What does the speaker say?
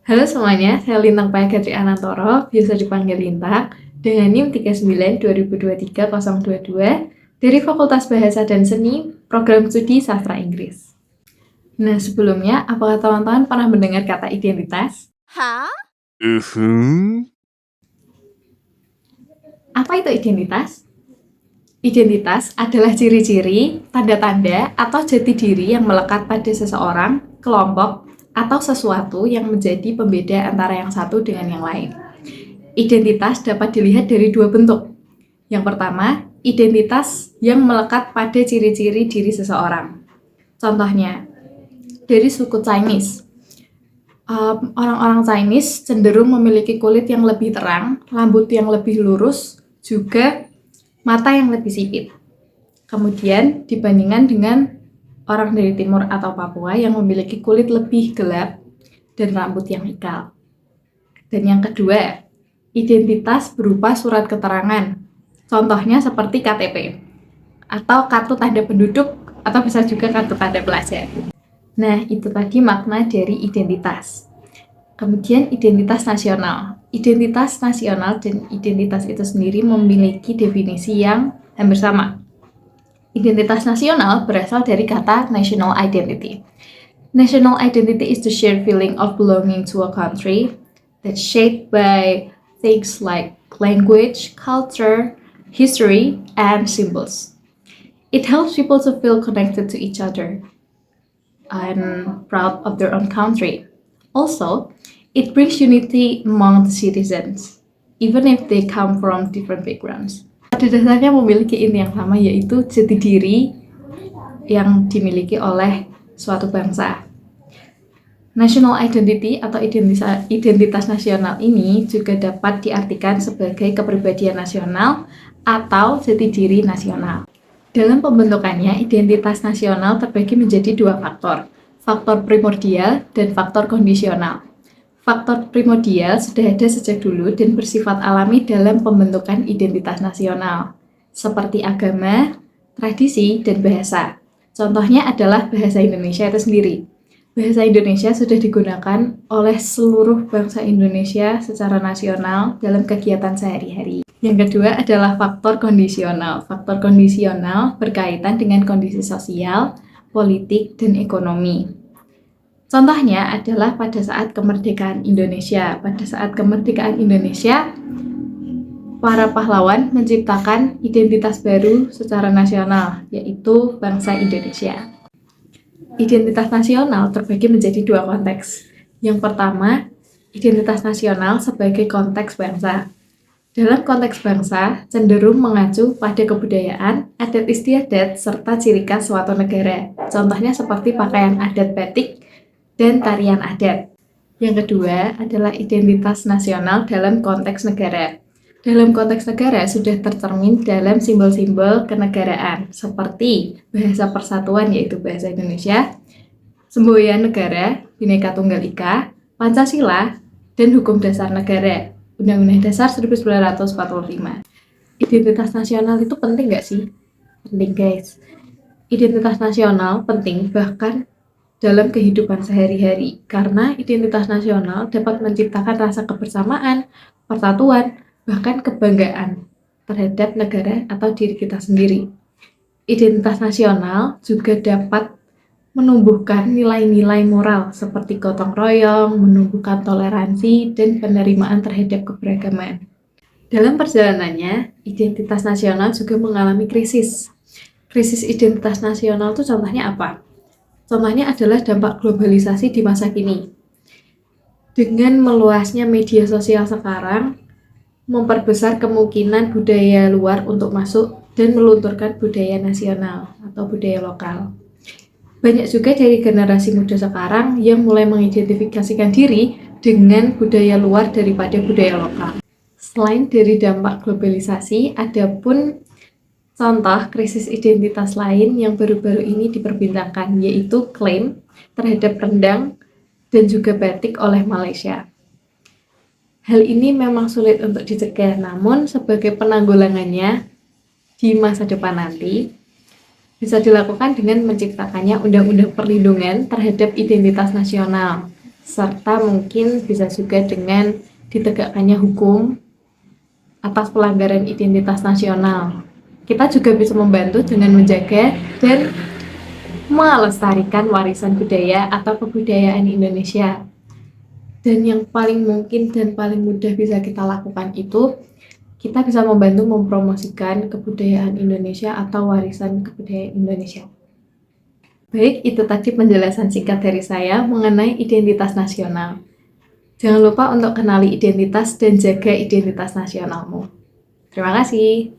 Halo semuanya, saya Lintang Payah Anantoro, biasa dipanggil Lintang, dengan NIM 39 2023 022 dari Fakultas Bahasa dan Seni, Program Studi Sastra Inggris. Nah, sebelumnya, apakah teman-teman pernah mendengar kata identitas? Hah? Apa itu identitas? Identitas adalah ciri-ciri, tanda-tanda, atau jati diri yang melekat pada seseorang, kelompok, atau sesuatu yang menjadi pembeda antara yang satu dengan yang lain. Identitas dapat dilihat dari dua bentuk. Yang pertama, identitas yang melekat pada ciri-ciri diri seseorang. Contohnya, dari suku Chinese. Orang-orang Chinese cenderung memiliki kulit yang lebih terang, rambut yang lebih lurus, juga mata yang lebih sipit. Kemudian dibandingkan dengan orang dari Timur atau Papua yang memiliki kulit lebih gelap dan rambut yang ikal. Dan yang kedua, identitas berupa surat keterangan. Contohnya seperti KTP atau kartu tanda penduduk atau bisa juga kartu tanda pelajar. Nah, itu tadi makna dari identitas. Kemudian identitas nasional. Identitas nasional dan identitas itu sendiri memiliki definisi yang hampir sama. Identitas nasional berasal dari kata national identity. National identity is the shared feeling of belonging to a country that's shaped by things like language, culture, history, and symbols. It helps people to feel connected to each other and proud of their own country. Also, it brings unity among the citizens, even if they come from different backgrounds. Pada dasarnya memiliki inti yang sama, yaitu jati diri yang dimiliki oleh suatu bangsa. National identity atau identitas nasional ini juga dapat diartikan sebagai kepribadian nasional atau jati diri nasional. Dalam pembentukannya, identitas nasional terbagi menjadi dua faktor, faktor primordial dan faktor kondisional. Faktor primordial sudah ada sejak dulu dan bersifat alami dalam pembentukan identitas nasional, seperti agama, tradisi, dan bahasa. Contohnya adalah bahasa Indonesia itu sendiri. Bahasa Indonesia sudah digunakan oleh seluruh bangsa Indonesia secara nasional dalam kegiatan sehari-hari. Yang kedua adalah faktor kondisional. Faktor kondisional berkaitan dengan kondisi sosial, politik, dan ekonomi. Contohnya adalah pada saat kemerdekaan Indonesia. Pada saat kemerdekaan Indonesia, para pahlawan menciptakan identitas baru secara nasional, yaitu bangsa Indonesia. Identitas nasional terbagi menjadi dua konteks. Yang pertama, identitas nasional sebagai konteks bangsa. Dalam konteks bangsa, cenderung mengacu pada kebudayaan, adat istiadat, serta ciri khas suatu negara. Contohnya seperti pakaian adat batik dan tarian adat. Yang kedua adalah identitas nasional dalam konteks negara. Dalam konteks negara sudah tercermin dalam simbol-simbol kenegaraan, seperti bahasa persatuan yaitu bahasa Indonesia, semboyan negara, Bhinneka Tunggal Ika, Pancasila, dan Hukum Dasar Negara, Undang-Undang Dasar 1945. Identitas nasional itu penting nggak sih? Penting guys. Identitas nasional penting bahkan dalam kehidupan sehari-hari, karena identitas nasional dapat menciptakan rasa kebersamaan, persatuan, bahkan kebanggaan terhadap negara atau diri kita sendiri. Identitas nasional juga dapat menumbuhkan nilai-nilai moral seperti gotong royong, menumbuhkan toleransi, dan penerimaan terhadap keberagaman. Dalam perjalanannya, identitas nasional juga mengalami krisis. Krisis identitas nasional itu contohnya apa? Contohnya adalah dampak globalisasi di masa kini. Dengan meluasnya media sosial sekarang, memperbesar kemungkinan budaya luar untuk masuk dan melunturkan budaya nasional atau budaya lokal. Banyak juga dari generasi muda sekarang yang mulai mengidentifikasikan diri dengan budaya luar daripada budaya lokal. Selain dari dampak globalisasi, ada pun contoh krisis identitas lain yang baru-baru ini diperbincangkan, yaitu klaim terhadap rendang dan juga batik oleh Malaysia. Hal ini memang sulit untuk dicegah, namun sebagai penanggulangannya di masa depan nanti, bisa dilakukan dengan menciptakannya undang-undang perlindungan terhadap identitas nasional, serta mungkin bisa juga dengan ditegakkannya hukum atas pelanggaran identitas nasional. Kita juga bisa membantu dengan menjaga dan melestarikan warisan budaya atau kebudayaan Indonesia. Dan yang paling mungkin dan paling mudah bisa kita lakukan itu, kita bisa membantu mempromosikan kebudayaan Indonesia atau warisan kebudayaan Indonesia. Baik, itu tadi penjelasan singkat dari saya mengenai identitas nasional. Jangan lupa untuk kenali identitas dan jaga identitas nasionalmu. Terima kasih.